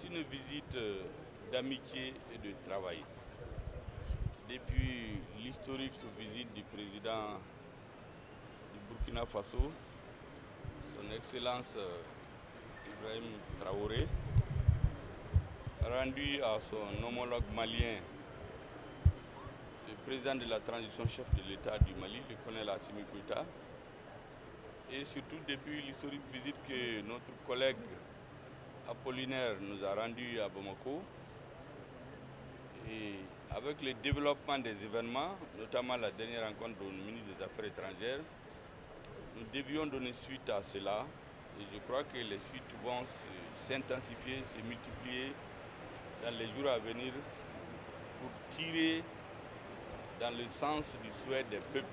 une visite d'amitié et de travail. Depuis l'historique visite du président du Burkina Faso, son Excellence Ibrahim Traoré, rendu à son homologue malien, le président de la transition, chef de l'État du Mali, le colonel Assimi Goïta, et surtout depuis l'historique visite que notre collègue Apollinaire nous a rendu à Bamako. Et avec le développement des événements, notamment la dernière rencontre du ministre des Affaires étrangères, nous devions donner suite à cela. Et je crois que les suites vont s'intensifier, se multiplier dans les jours à venir pour tirer dans le sens du souhait des peuples.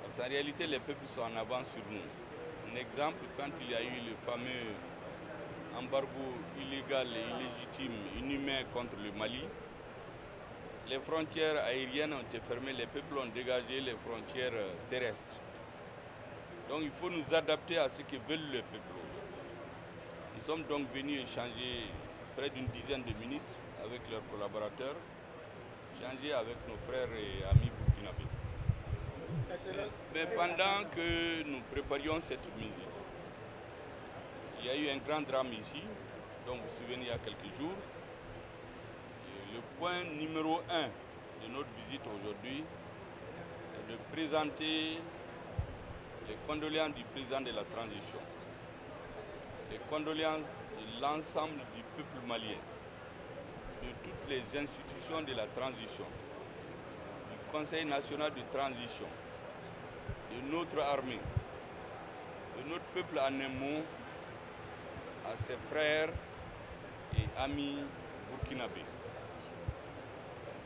Parce qu'en réalité, les peuples sont en avance sur nous. Un exemple, quand il y a eu le fameux embargo illégal et illégitime, inhumain contre le Mali, les frontières aériennes ont été fermées, les peuples ont dégagé les frontières terrestres. Donc il faut nous adapter à ce que veulent les peuples. Nous sommes donc venus échanger près d'une dizaine de ministres avec leurs collaborateurs, échanger avec nos frères et amis burkinabés. Mais pendant que nous préparions cette visite, il y a eu un grand drame ici, dont vous vous souvenez il y a quelques jours. Et le point numéro 1 de notre visite aujourd'hui, c'est de présenter les condoléances du président de la transition, les condoléances de l'ensemble du peuple malien, de toutes les institutions de la transition, du Conseil national de transition, de notre armée, de notre peuple en un mot, à ses frères et amis burkinabés.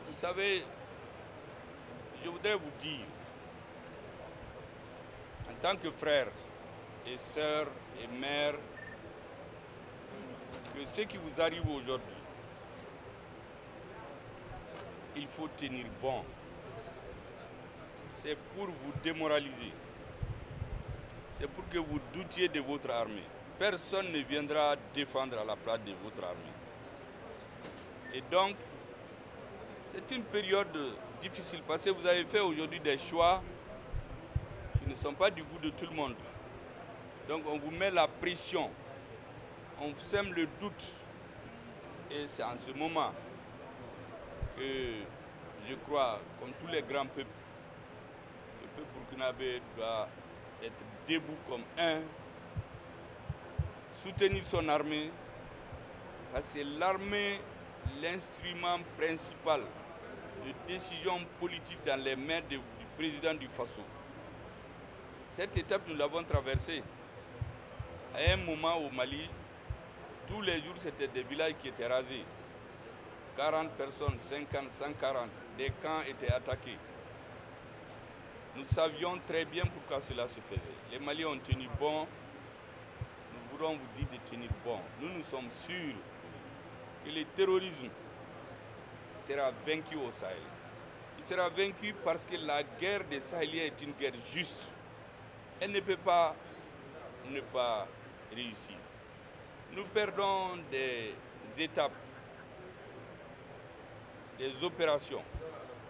Vous savez, je voudrais vous dire, en tant que frères et sœurs et mères, que ce qui vous arrive aujourd'hui, il faut tenir bon. C'est pour vous démoraliser. C'est pour que vous doutiez de votre armée. Personne ne viendra défendre à la place de votre armée. Et donc, c'est une période difficile parce que vous avez fait aujourd'hui des choix qui ne sont pas du goût de tout le monde. Donc on vous met la pression, on vous sème le doute. Et c'est en ce moment que je crois, comme tous les grands peuples, le peuple burkinabé doit être debout comme un, soutenir son armée, parce que l'armée, l'instrument principal de décision politique dans les mains du président du Faso. Cette étape, nous l'avons traversée. À un moment au Mali, tous les jours, c'était des villages qui étaient rasés. 40 personnes, 50, 140, des camps étaient attaqués. Nous savions très bien pourquoi cela se faisait. Les Maliens ont tenu bon. Nous voulons vous dire de tenir bon. Nous sommes sûrs que le terrorisme sera vaincu au Sahel. Il sera vaincu parce que la guerre des Sahéliens est une guerre juste. Elle ne peut pas ne pas réussir. Nous perdons des étapes, des opérations,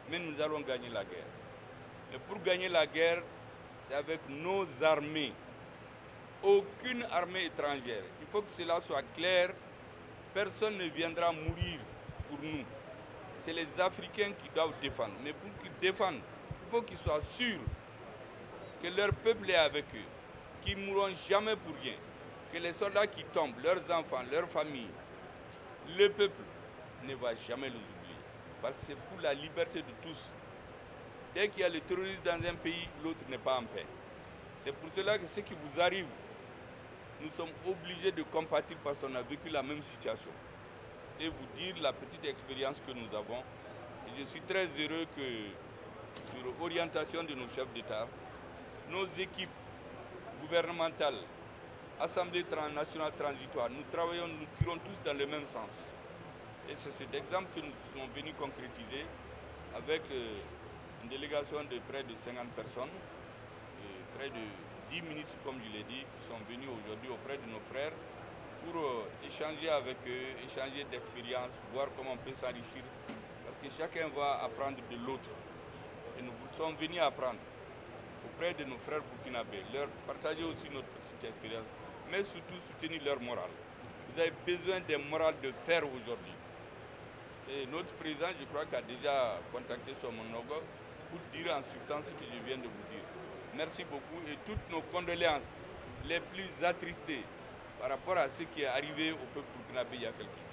mais nous allons gagner la guerre. Mais pour gagner la guerre, c'est avec nos armées. Aucune armée étrangère. Il faut que cela soit clair. Personne ne viendra mourir pour nous. C'est les Africains qui doivent défendre. Mais pour qu'ils défendent, il faut qu'ils soient sûrs que leur peuple est avec eux, qu'ils ne mourront jamais pour rien, que les soldats qui tombent, leurs enfants, leurs familles, le peuple ne va jamais les oublier. Parce que c'est pour la liberté de tous. Dès qu'il y a le terrorisme dans un pays, l'autre n'est pas en paix. C'est pour cela que ce qui vous arrive, nous sommes obligés de compatir parce qu'on a vécu la même situation. Et vous dire la petite expérience que nous avons. Et je suis très heureux que, sur orientation de nos chefs d'État, nos équipes gouvernementales, Assemblée nationale transitoire, nous travaillons, nous tirons tous dans le même sens. Et c'est cet exemple que nous sommes venus concrétiser avec une délégation de près de 50 personnes, et près de 10 ministres, comme je l'ai dit, qui sont venus aujourd'hui auprès de nos frères pour échanger avec eux, échanger d'expérience, voir comment on peut s'enrichir. Parce que chacun va apprendre de l'autre. Et nous sommes venus apprendre auprès de nos frères burkinabés, leur partager aussi notre petite expérience, mais surtout soutenir leur morale. Vous avez besoin d'un moral de fer aujourd'hui. Et notre président, je crois, a déjà contacté son monogo pour dire en substance ce que je viens de vous dire. Merci beaucoup et toutes nos condoléances les plus attristées par rapport à ce qui est arrivé au peuple burkinabé il y a quelques jours.